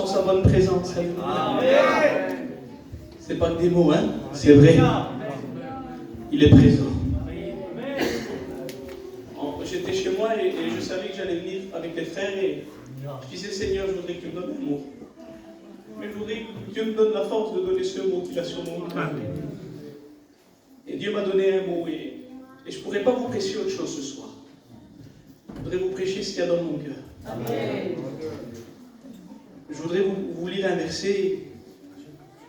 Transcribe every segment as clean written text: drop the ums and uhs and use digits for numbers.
sa bonne présence. C'est pas que des mots, hein? C'est vrai. Il est présent. J'étais chez moi et je savais que j'allais venir avec les frères et je disais, Seigneur, je voudrais que tu me donnes un mot. Mais je voudrais que Dieu me donne la force de donner ce mot qu'il a sur mon cœur. Et Dieu m'a donné un mot et je ne pourrais pas vous prêcher autre chose ce soir. Je voudrais vous prêcher ce qu'il y a dans mon cœur. Amen. Je voudrais vous lire un verset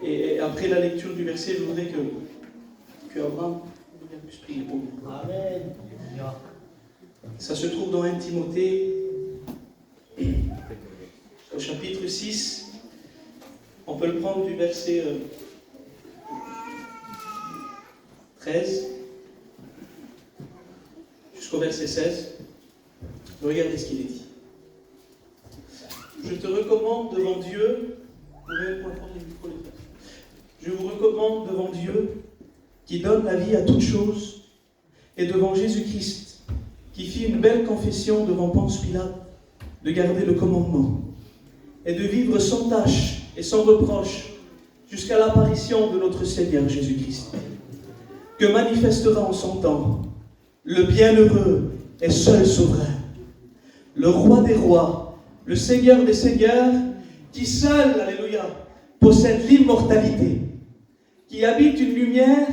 et après la lecture du verset, je voudrais que Abraham puisse prier pour nous. Amen. Ça se trouve dans 1 Timothée, au chapitre 6. On peut le prendre du verset 13 jusqu'au verset 16. Regardez ce qu'il est dit. Je te recommande devant Dieu, je vous recommande devant Dieu qui donne la vie à toutes choses et devant Jésus-Christ qui fit une belle confession devant Ponce Pilate de garder le commandement et de vivre sans tache et sans reproche jusqu'à l'apparition de notre Seigneur Jésus-Christ, que manifestera en son temps le bienheureux et seul souverain, le roi des rois, le Seigneur des seigneurs, qui seul, alléluia, possède l'immortalité, qui habite une lumière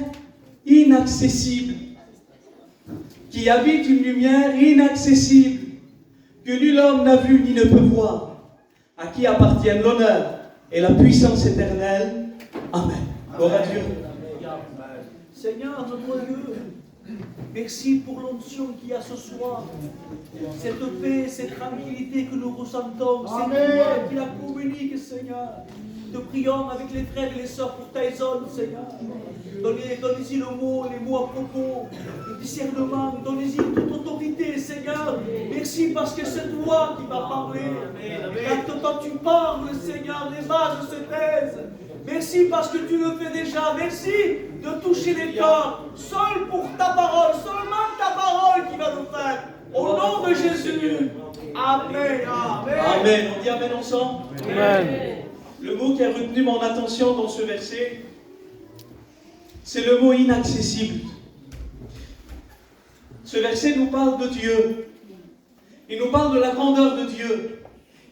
inaccessible, que nul homme n'a vu ni ne peut voir, à qui appartiennent l'honneur et la puissance éternelle. Amen. Gloire à Dieu. Seigneur, notre Dieu, merci pour l'onction qu'il y a ce soir. Cette paix, cette tranquillité que nous ressentons, cette joie qui la communique, Seigneur. Nous prions avec les frères et les sœurs pour Tyson, Seigneur. Donnez-y les mots à propos, le discernement, donnez-y toute autorité, Seigneur. Merci parce que c'est toi qui vas parler. Quand tu parles, Seigneur, les mages se taisent. Merci parce que tu le fais déjà. Merci de toucher les cœurs. Seul pour ta parole, seulement ta parole qui va le faire. Au nom de Jésus. Amen. Amen. Amen. On dit Amen ensemble. Amen. Le mot qui a retenu mon attention dans ce verset, c'est le mot inaccessible. Ce verset nous parle de Dieu. Il nous parle de la grandeur de Dieu.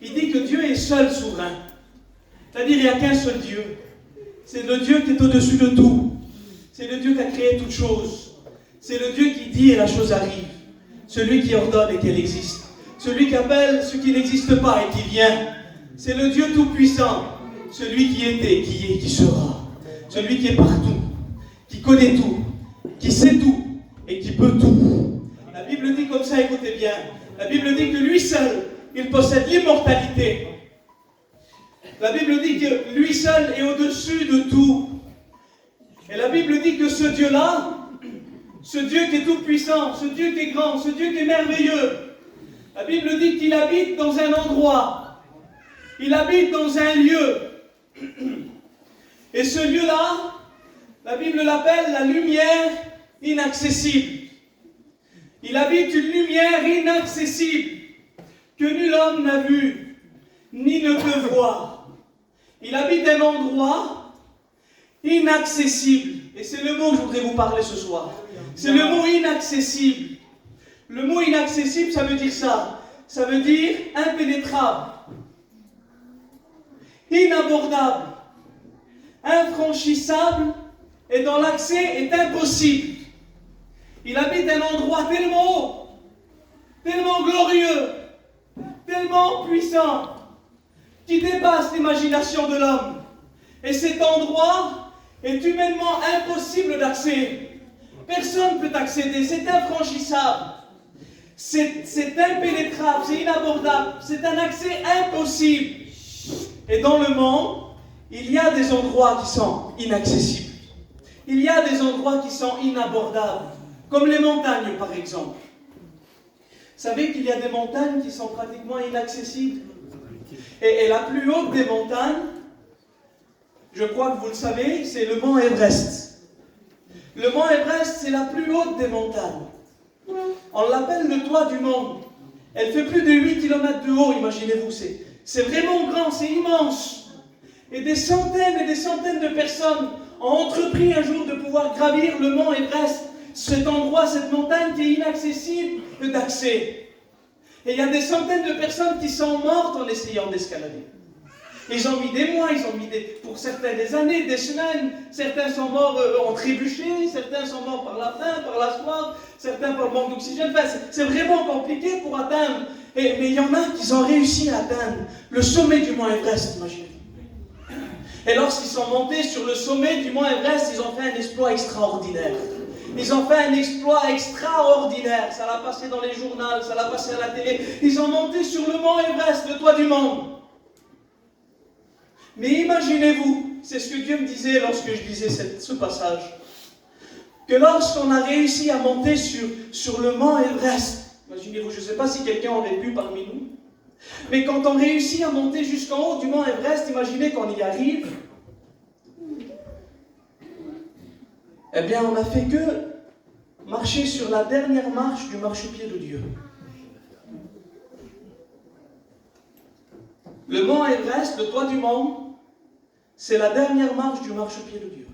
Il dit que Dieu est seul souverain. C'est-à-dire qu'il n'y a qu'un seul Dieu. C'est le Dieu qui est au-dessus de tout. C'est le Dieu qui a créé toutes choses. C'est le Dieu qui dit et la chose arrive. Celui qui ordonne et qu'elle existe. Celui qui appelle ce qui n'existe pas et qui vient. C'est le Dieu tout-puissant. Celui qui était, qui est, qui sera. Celui qui est partout. Qui connaît tout. Qui sait tout. Et qui peut tout. La Bible dit comme ça, écoutez bien. La Bible dit que lui seul, il possède l'immortalité. La Bible dit que lui seul est au-dessus de tout. Et la Bible dit que ce Dieu-là, ce Dieu qui est tout-puissant, ce Dieu qui est grand, ce Dieu qui est merveilleux, la Bible dit qu'il habite dans un endroit. Il habite dans un lieu. Et ce lieu-là, la Bible l'appelle la lumière inaccessible. Il habite une lumière inaccessible que nul homme n'a vue, ni ne peut voir. Il habite un endroit inaccessible. Et c'est le mot que je voudrais vous parler ce soir. C'est le mot inaccessible. Le mot inaccessible, ça veut dire ça. Ça veut dire impénétrable, inabordable, infranchissable, et dont l'accès est impossible. Il habite un endroit tellement haut, tellement glorieux, tellement puissant, qui dépasse l'imagination de l'homme. Et cet endroit est humainement impossible d'accès. Personne ne peut accéder, c'est infranchissable, c'est impénétrable, c'est inabordable, c'est un accès impossible. Et dans le monde, il y a des endroits qui sont inaccessibles. Il y a des endroits qui sont inabordables, comme les montagnes par exemple. Vous savez qu'il y a des montagnes qui sont pratiquement inaccessibles. Et la plus haute des montagnes, je crois que vous le savez, c'est le mont Everest. Le mont Everest, c'est la plus haute des montagnes. On l'appelle le toit du monde. Elle fait plus de 8 km de haut, imaginez-vous. C'est vraiment grand, c'est immense. Et des centaines de personnes ont entrepris un jour de pouvoir gravir le mont Everest, cet endroit, cette montagne qui est inaccessible d'accès. Et il y a des centaines de personnes qui sont mortes en essayant d'escalader. Ils ont mis des mois, pour certains des années, des semaines. Certains sont morts en trébuché, certains sont morts par la faim, par la soif, certains par le manque d'oxygène. Enfin, c'est vraiment compliqué pour atteindre. Mais il y en a qui ont réussi à atteindre le sommet du mont Everest, imaginez-vous. Et lorsqu'ils sont montés sur le sommet du mont Everest, ils ont fait un exploit extraordinaire. Ils ont fait un exploit extraordinaire. Ça l'a passé dans les journaux, ça l'a passé à la télé. Ils ont monté sur le mont Everest, le toit du monde. Mais imaginez-vous, c'est ce que Dieu me disait lorsque je lisais ce passage, que lorsqu'on a réussi à monter sur le mont Everest, imaginez-vous, je ne sais pas si quelqu'un aurait pu parmi nous, mais quand on réussit à monter jusqu'en haut du mont Everest, imaginez qu'on y arrive, eh bien on n'a fait que marcher sur la dernière marche du marchepied de Dieu. Le mont Everest, le toit du monde, c'est la dernière marche du marchepied de Dieu.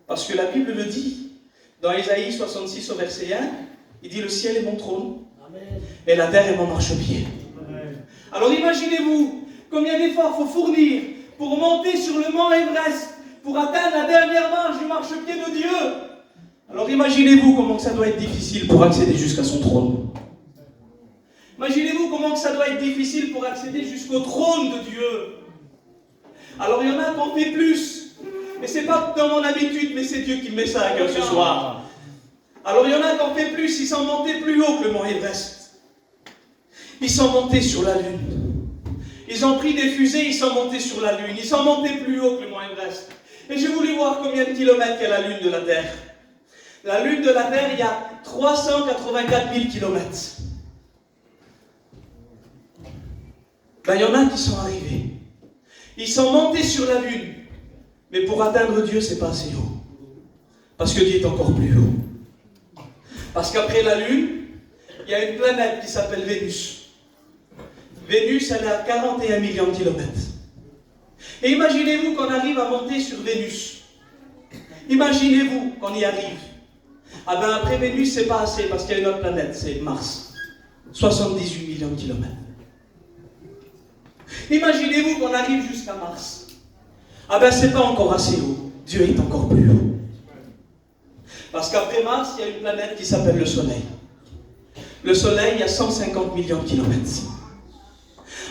Parce que la Bible le dit, dans Ésaïe 66 au verset 1, il dit « Le ciel est mon trône, et la terre est mon marchepied. » Alors imaginez-vous combien d'efforts il faut fournir pour monter sur le mont Everest, pour atteindre la dernière marche du marchepied de Dieu. Alors imaginez-vous comment ça doit être difficile pour accéder jusqu'à son trône. Imaginez-vous comment ça doit être difficile pour accéder jusqu'au trône de Dieu. Alors il y en a qui ont fait plus. Mais ce n'est pas dans mon habitude, mais c'est Dieu qui me met ça à cœur ce soir. Alors il y en a qui ont fait plus, ils sont montés plus haut que le mont Everest. Ils sont montés sur la Lune. Ils ont pris des fusées, ils sont montés sur la Lune. Ils sont montés plus haut que le mont Everest. Et j'ai voulu voir combien de kilomètres il y a la Lune de la Terre. La Lune de la Terre, il y a 384 000 kilomètres. Ben, il y en a qui sont arrivés. Ils sont montés sur la Lune. Mais pour atteindre Dieu, ce n'est pas assez haut. Parce que Dieu est encore plus haut. Parce qu'après la Lune, il y a une planète qui s'appelle Vénus. Vénus, elle est à 41 millions de kilomètres. Et imaginez-vous qu'on arrive à monter sur Vénus. Imaginez-vous qu'on y arrive. Ah ben après Vénus, c'est pas assez parce qu'il y a une autre planète, c'est Mars. 78 millions de kilomètres. Imaginez-vous qu'on arrive jusqu'à Mars. Ah ben c'est pas encore assez haut. Dieu est encore plus haut. Parce qu'après Mars, il y a une planète qui s'appelle le Soleil. Le Soleil, il y a 150 millions de kilomètres.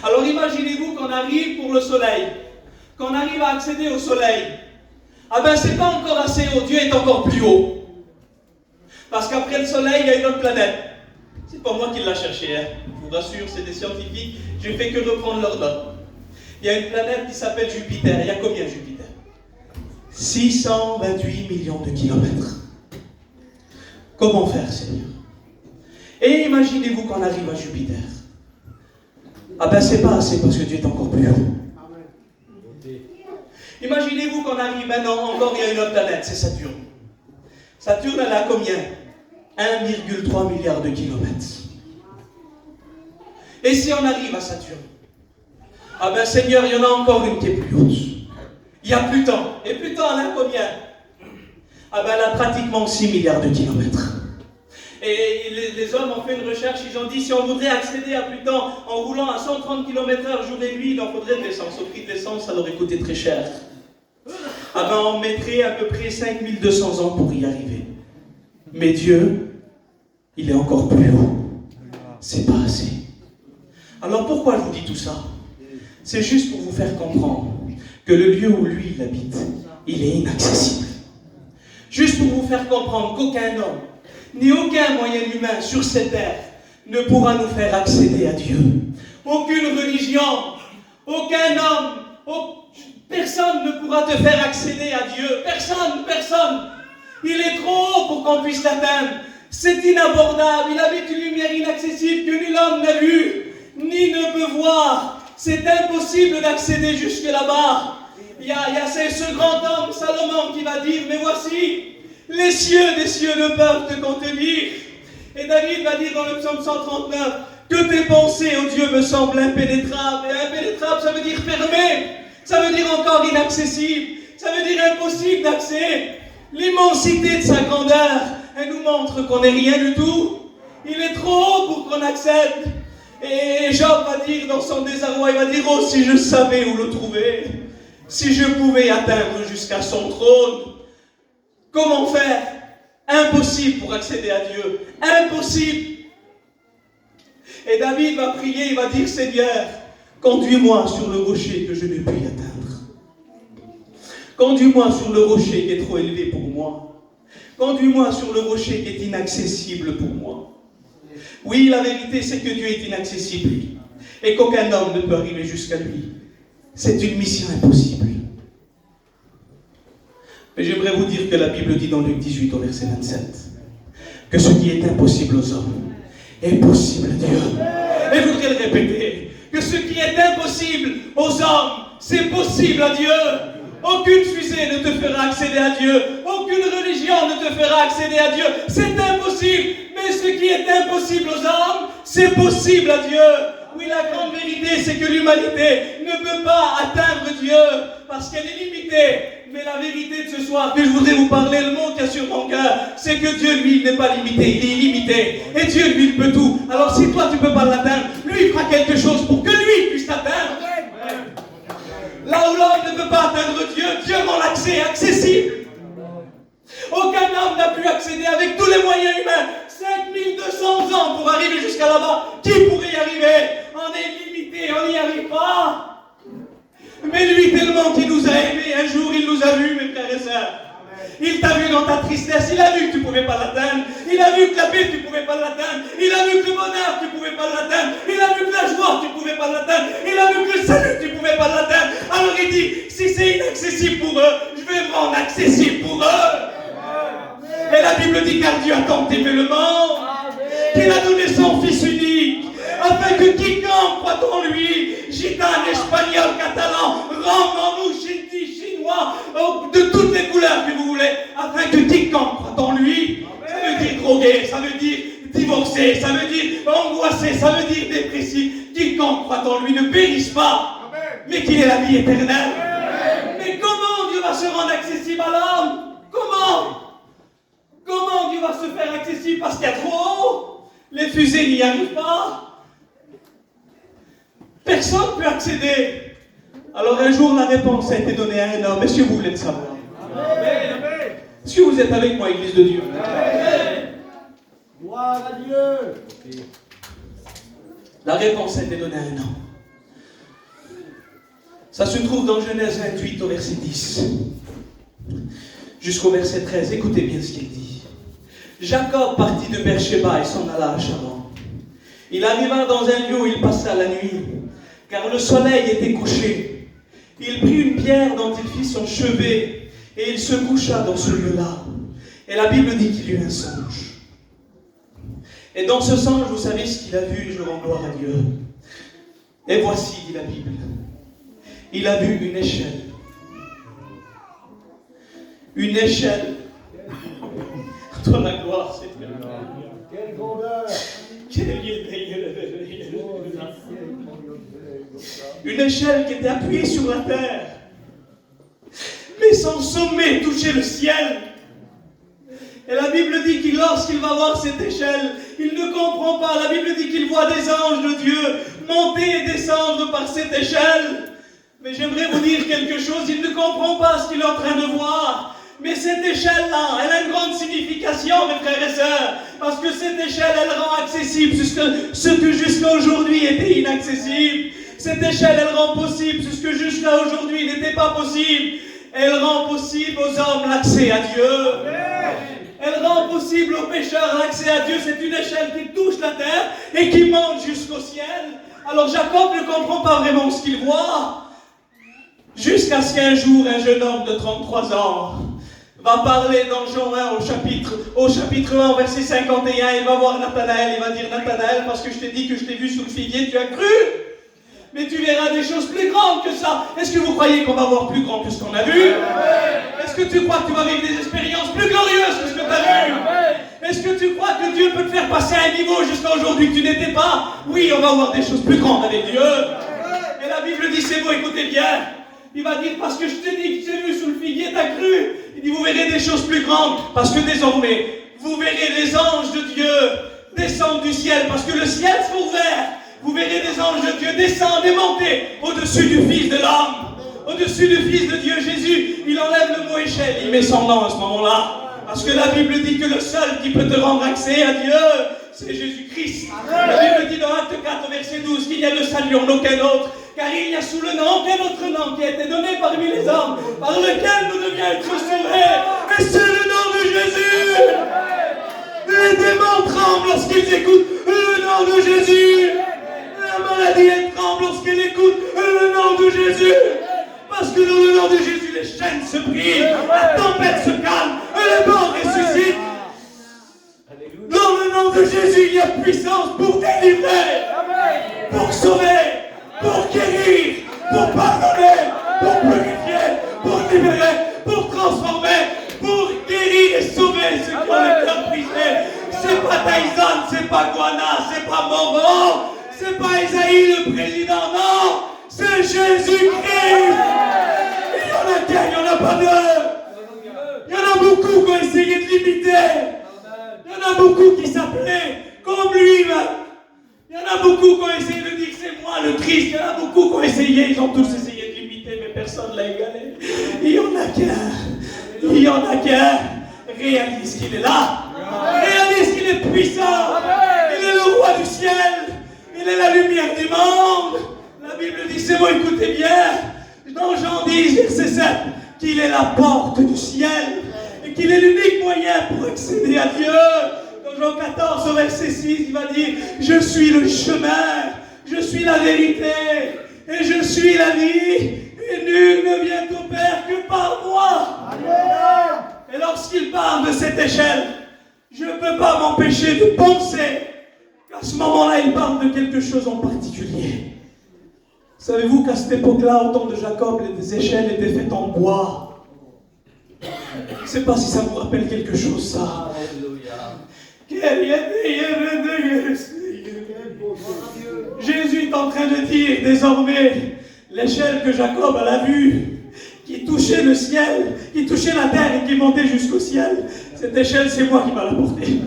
Alors imaginez-vous qu'on arrive pour le Soleil, qu'on arrive à accéder au Soleil. Ah ben c'est pas encore assez haut, Dieu est encore plus haut. Parce qu'après le Soleil, il y a une autre planète. C'est pas moi qui l'ai cherché, hein. Je vous rassure, c'est des scientifiques, je ne fais que reprendre leur note. Il y a une planète qui s'appelle Jupiter. Il y a combien Jupiter? 628 millions de kilomètres. Comment faire, Seigneur? Et imaginez-vous qu'on arrive à Jupiter. Ah ben c'est pas assez parce que Dieu est encore plus haut. Imaginez-vous qu'on arrive maintenant, encore il y a une autre planète, c'est Saturne. Saturne, elle a combien? 1,3 milliard de kilomètres. Et si on arrive à Saturne? Ah ben Seigneur, il y en a encore une qui est plus haute. Il y a Pluton. Et Pluton, elle a combien? Ah ben elle a pratiquement 6 milliards de kilomètres. Et les hommes ont fait une recherche, ils ont dit si on voudrait accéder à Pluton en roulant à 130 km/h jour et nuit, il en faudrait de l'essence. Au prix de l'essence, ça aurait coûté très cher. Ah ben on mettrait à peu près 5200 ans pour y arriver. Mais Dieu, il est encore plus haut. C'est pas assez. Alors pourquoi je vous dis tout ça? C'est juste pour vous faire comprendre que le lieu où lui il habite, il est inaccessible. Juste pour vous faire comprendre qu'aucun homme, ni aucun moyen humain sur cette terre ne pourra nous faire accéder à Dieu. Aucune religion, aucun homme, personne ne pourra te faire accéder à Dieu. Personne. Il est trop haut pour qu'on puisse l'atteindre. C'est inabordable. Il habite une lumière inaccessible que nul homme n'a vue, ni ne peut voir. C'est impossible d'accéder jusque là-bas. Il y a ce grand homme, Salomon, qui va dire, mais voici, les cieux des cieux ne peuvent te contenir. Et David va dire dans le psaume 139, que tes pensées, oh Dieu, me semblent impénétrables. Et impénétrables, ça veut dire fermé. Ça veut dire encore inaccessible. Ça veut dire impossible d'accès. L'immensité de sa grandeur, elle nous montre qu'on n'est rien du tout. Il est trop haut pour qu'on accède. Et Job va dire dans son désarroi, il va dire, oh, si je savais où le trouver, si je pouvais atteindre jusqu'à son trône. Comment faire? Impossible pour accéder à Dieu. Impossible. Et David va prier, il va dire, Seigneur, conduis-moi sur le rocher que je ne puis atteindre. Conduis-moi sur le rocher qui est trop élevé pour moi. Conduis-moi sur le rocher qui est inaccessible pour moi. Oui, la vérité, c'est que Dieu est inaccessible et qu'aucun homme ne peut arriver jusqu'à lui. C'est une mission impossible. Mais j'aimerais vous dire que la Bible dit dans Luc 18 au verset 27 que ce qui est impossible aux hommes est possible à Dieu. Et je voudrais le répéter, que ce qui est impossible aux hommes, c'est possible à Dieu. Aucune fusée ne te fera accéder à Dieu. Aucune religion ne te fera accéder à Dieu. C'est impossible. Mais ce qui est impossible aux hommes, c'est possible à Dieu. Oui, la grande vérité, c'est que l'humanité ne peut pas atteindre Dieu parce qu'elle est limitée. Mais la vérité de ce soir, que je voudrais vous parler, le mot qu'il y a sur mon cœur, c'est que Dieu, lui, il n'est pas limité, il est illimité. Et Dieu, lui, il peut tout. Alors si toi, tu ne peux pas l'atteindre, lui, il fera quelque chose pour que lui puisse t'atteindre. Là où l'homme ne peut pas atteindre Dieu, Dieu rend l'accès accessible. Aucun homme n'a pu accéder avec tous les moyens humains. 5200 ans pour arriver jusqu'à là-bas. Qui pourrait y arriver? On est limité, on n'y arrive pas. Mais lui, tellement qu'il nous a aimés, un jour il nous a vus, mes frères et sœurs. Il t'a vu dans ta tristesse, il a vu que tu ne pouvais pas l'atteindre. Il a vu que la paix, tu ne pouvais pas l'atteindre. Il a vu que le bonheur, tu ne pouvais pas l'atteindre. Il a vu que la joie, tu ne pouvais pas l'atteindre. Il a vu que le salut, tu ne pouvais pas l'atteindre. Alors il dit, si c'est inaccessible pour eux, je vais me rendre accessible pour eux. Et la Bible dit, car Dieu a tant aimé le monde, qu'il a donné son Fils unique, afin que quiconque croit en lui, gitan, espagnol, catalan, rome, chinti, chinois, de toutes les couleurs que vous voulez, afin que quiconque croit en lui, ça veut dire drogué, ça veut dire divorcé, ça veut dire angoissé, ça veut dire dépressif, quiconque croit en lui ne périsse pas, mais qu'il ait la vie éternelle. Mais comment Dieu va se rendre accessible à l'homme? Comment Dieu va se faire accessible? Parce qu'il y a trop haut. Les fusées n'y arrivent pas. Personne ne peut accéder. Alors un jour, la réponse a été donnée à un homme. Est-ce que vous voulez le savoir? Est-ce que vous êtes avec moi, Église de Dieu? Gloire à Dieu. La réponse a été donnée à un homme. Ça se trouve dans Genèse 28 au verset 10 jusqu'au verset 13. Écoutez bien ce qu'il dit. Jacob partit de Beersheba et s'en alla à Charan. Il arriva dans un lieu où il passa la nuit, car le soleil était couché. Il prit une pierre dont il fit son chevet, et il se coucha dans ce lieu-là. Et la Bible dit qu'il eut un songe. Et dans ce songe, vous savez ce qu'il a vu, et je rends gloire à Dieu. Et voici, dit la Bible, il a vu une échelle. Une échelle. Toi la gloire, Seigneur. Quelle grandeur. Une échelle qui était appuyée sur la terre, mais son sommet touchait le ciel. Et la Bible dit que lorsqu'il va voir cette échelle, il ne comprend pas. La Bible dit qu'il voit des anges de Dieu monter et descendre par cette échelle. Mais j'aimerais vous dire quelque chose, il ne comprend pas ce qu'il est en train de voir. Mais cette échelle-là, elle a une grande signification, mes frères et sœurs, parce que cette échelle, elle rend accessible ce que jusqu'à aujourd'hui était inaccessible. Cette échelle, elle rend possible ce que jusqu'à aujourd'hui n'était pas possible. Elle rend possible aux hommes l'accès à Dieu. Elle rend possible aux pécheurs l'accès à Dieu. C'est une échelle qui touche la terre et qui monte jusqu'au ciel. Alors Jacob ne comprend pas vraiment ce qu'il voit. Jusqu'à ce qu'un jour, un jeune homme de 33 ans va parler dans Jean 1 au chapitre 1, verset 51, il va voir Nathanaël, il va dire, Nathanaël, parce que je t'ai dit que je t'ai vu sous le figuier, tu as cru? Mais tu verras des choses plus grandes que ça. Est-ce que vous croyez qu'on va voir plus grand que ce qu'on a vu? Est-ce que tu crois que tu vas vivre des expériences plus glorieuses que ce que tu as vu? Est-ce que tu crois que Dieu peut te faire passer à un niveau jusqu'à aujourd'hui que tu n'étais pas? Oui, on va voir des choses plus grandes avec Dieu. Et la Bible dit ces mots, écoutez bien. Il va dire, parce que je t'ai dit que tu as vu sous le figuier, t'as cru. Il dit, vous verrez des choses plus grandes. Parce que désormais, vous verrez les anges de Dieu descendre du ciel. Parce que le ciel sera ouvert. Vous verrez des anges de Dieu descendre et monter au-dessus du Fils de l'homme. Au-dessus du Fils de Dieu, Jésus, il enlève le mot échelle. Il met son nom à ce moment-là. Parce que la Bible dit que le seul qui peut te rendre accès à Dieu, c'est Jésus-Christ. La Bible dit dans Acte 4, verset 12, qu'il n'y a de salut en aucun autre. Car il n'y a sous le nom aucun autre nom qui a été donné parmi les hommes, par lequel nous devions être sauvés. Et c'est le nom de Jésus. Les démons tremblent lorsqu'ils écoutent le nom de Jésus. La maladie, elle tremble lorsqu'elle écoute le nom de Jésus. Parce que dans le nom de Jésus, les chaînes se brisent, la tempête se calme, et le mort ressuscite. Dans le nom de Jésus, il y a puissance pour délivrer, pour sauver, pour guérir, pour pardonner, pour purifier, pour libérer, pour transformer, pour guérir et sauver ceux qui ont le cœur brisé. C'est pas Tyson, c'est pas Guana, c'est pas Momo, c'est pas Isaïe le président, non, c'est Jésus-Christ. Il y en a qu'un, il n'y en a pas deux. Il y en a beaucoup qui ont essayé de l'imiter. Il y en a beaucoup qui s'appelaient comme lui-même. Il y en a beaucoup qui ont essayé de dire que c'est moi le Christ. Il y en a beaucoup qui ont essayé, ils ont tous essayé de l'imiter, mais personne ne l'a égalé. Il y en a qu'un. Il y en a qu'un. Réalise qu'il est là. Réalise qu'il est puissant. Il est le roi du ciel. Il est la lumière du monde. La Bible dit, c'est bon, écoutez bien. Dans Jean 10, verset 7, qu'il est la porte du ciel. Et qu'il est l'unique moyen pour accéder à Dieu. Dans Jean 14, au verset 6, il va dire, je suis le chemin, je suis la vérité, et je suis la vie, et nul ne vient au Père que par moi. Amen. Et lorsqu'il parle de cette échelle, je ne peux pas m'empêcher de penser qu'à ce moment-là, il parle de quelque chose en particulier. Savez-vous qu'à cette époque-là, au temps de Jacob, les échelles étaient faites en bois. Je ne sais pas si ça vous rappelle quelque chose, ça. Jésus est en train de dire désormais l'échelle que Jacob a vue, qui touchait le ciel, qui touchait la terre et qui montait jusqu'au ciel. Cette échelle, c'est moi qui va la porter.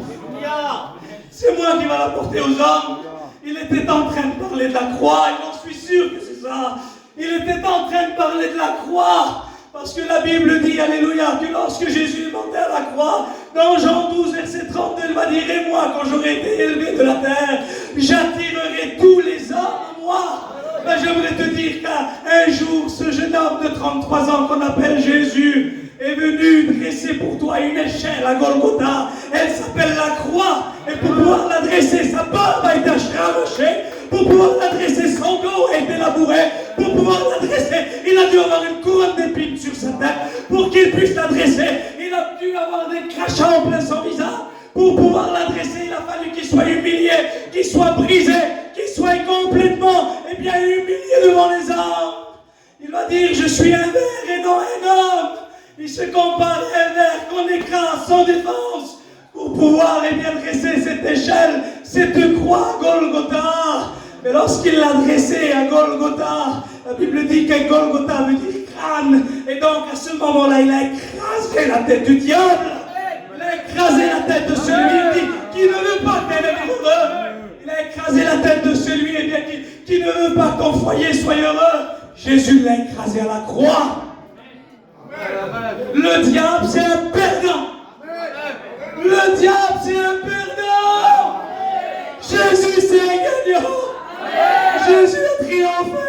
C'est moi qui va la porter aux hommes. Il était en train de parler de la croix, et j'en suis sûr que c'est ça. Il était en train de parler de la croix. Parce que la Bible dit, alléluia, que lorsque Jésus est monté à la croix, dans Jean 12, verset 32, il va dire, et moi, quand j'aurai été élevé de la terre, j'attirerai tous les hommes à moi. Ben, j'aimerais te dire qu'un jour, ce jeune homme de 33 ans qu'on appelle Jésus est venu dresser pour toi une échelle à Golgotha. Elle s'appelle la croix. Et pour pouvoir l'adresser, sa barbe a été arrachée. Pour pouvoir l'adresser, son dos a été labouré. Pour pouvoir l'adresser, il a dû avoir une couronne d'épines sur sa tête. Pour qu'il puisse l'adresser, il a dû avoir des crachats en plein son visage. Pour pouvoir l'adresser, il a fallu qu'il soit humilié, qu'il soit brisé, qu'il soit complètement humilié devant les hommes. Il va dire, je suis un ver et non un homme. Il se compare à un ver qu'on écrase sans défense. Pour pouvoir dresser cette échelle, cette croix à Golgotha. Mais lorsqu'il l'a dressée à Golgotha, la Bible dit que Golgotha veut dire crâne. Et donc à ce moment-là, il a écrasé la tête du diable. Il a écrasé la tête de celui qui ne veut pas qu'elle est heureux. Il a écrasé la tête de celui qui ne veut pas que ton foyer soit heureux. Jésus l'a écrasé à la croix. Le diable, c'est un perdant. Le diable, c'est un perdant. Jésus, c'est un gagnant. Jésus a triomphé.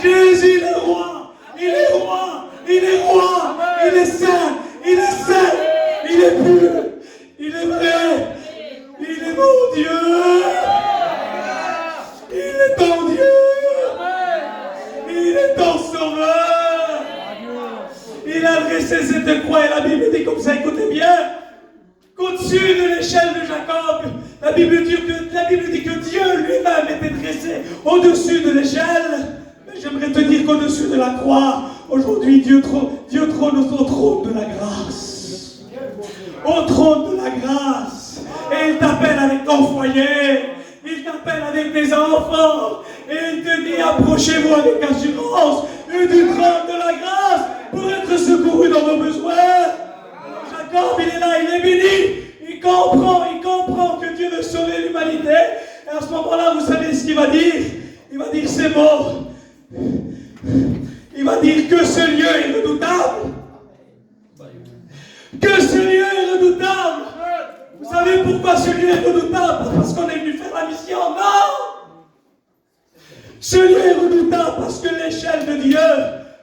Jésus, il est roi. Il est roi. Il est roi. Il est saint. Il est saint. Il est pur. Il est vrai. Il est mon Dieu. Il est ton Dieu. Il est ton sauveur. Il a dressé cette croix et la Bible dit comme ça, écoutez bien. Au-dessus de l'échelle de Jacob, la Bible dit que Dieu lui-même était dressé au-dessus de l'échelle. Mais j'aimerais te dire qu'au-dessus de la croix, aujourd'hui, Dieu trône au trône de la grâce. au trône de la grâce. Et il t'appelle avec ton foyer. Il t'appelle avec tes enfants. Et il te dit, approchez-vous avec assurance du trône de la grâce pour être secouru dans vos besoins. Jacob, il est là, il est béni. Il comprend que Dieu veut sauver l'humanité. Et à ce moment-là, vous savez ce qu'il va dire? Il va dire ces mots. Il va dire que ce lieu est redoutable. Que ce lieu est redoutable. Vous savez pourquoi ce lieu est redoutable? Parce qu'on est venu faire la mission? Non! Ce lieu est redoutable parce que l'échelle de Dieu,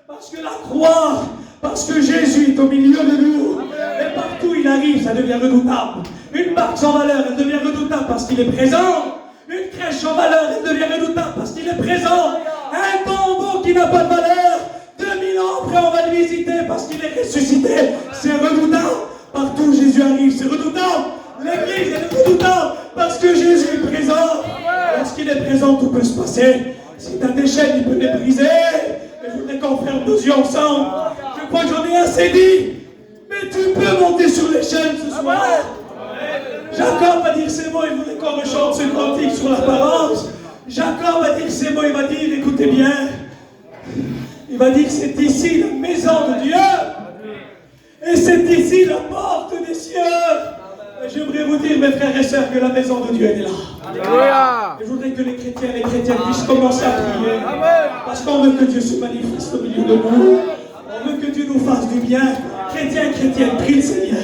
parce que la croix, parce que Jésus est au milieu de nous. Et partout où il arrive, ça devient redoutable. Une barque sans valeur, elle devient redoutable parce qu'il est présent. Une crèche sans valeur, elle devient redoutable parce qu'il est présent. Un tombeau qui n'a pas de valeur, 2000 ans après on va le visiter parce qu'il est ressuscité. C'est redoutable. Partout où Jésus arrive, c'est redoutable. L'église est redoutable parce que Jésus est présent. Lorsqu'il est présent, tout peut se passer. Si tu as des chaînes, il peut les briser. Mais je voudrais qu'on ferme nos yeux ensemble. Je crois que j'en ai assez dit. Mais tu peux monter sur l'échelle ce soir. Jacob va dire ces mots, il voudrait qu'on rechante ce cantique sur l'apparence. Jacob va dire ces mots, il va dire, écoutez bien. Il va dire, c'est ici la maison de Dieu. Et c'est ici la porte des cieux. Et j'aimerais vous dire, mes frères et sœurs, que la maison de Dieu est là. Alléluia. Et je voudrais que les chrétiens et les chrétiennes puissent commencer à prier. Parce qu'on veut que Dieu se manifeste au milieu de nous. On veut que Dieu nous fasse du bien. Chrétiens, chrétiennes, prie le Seigneur.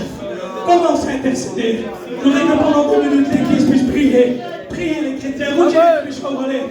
Commence à intercéder. Je voudrais que pendant 2 minutes, l'Église puisse prier. Prier les chrétiens. Vous puisse envoler.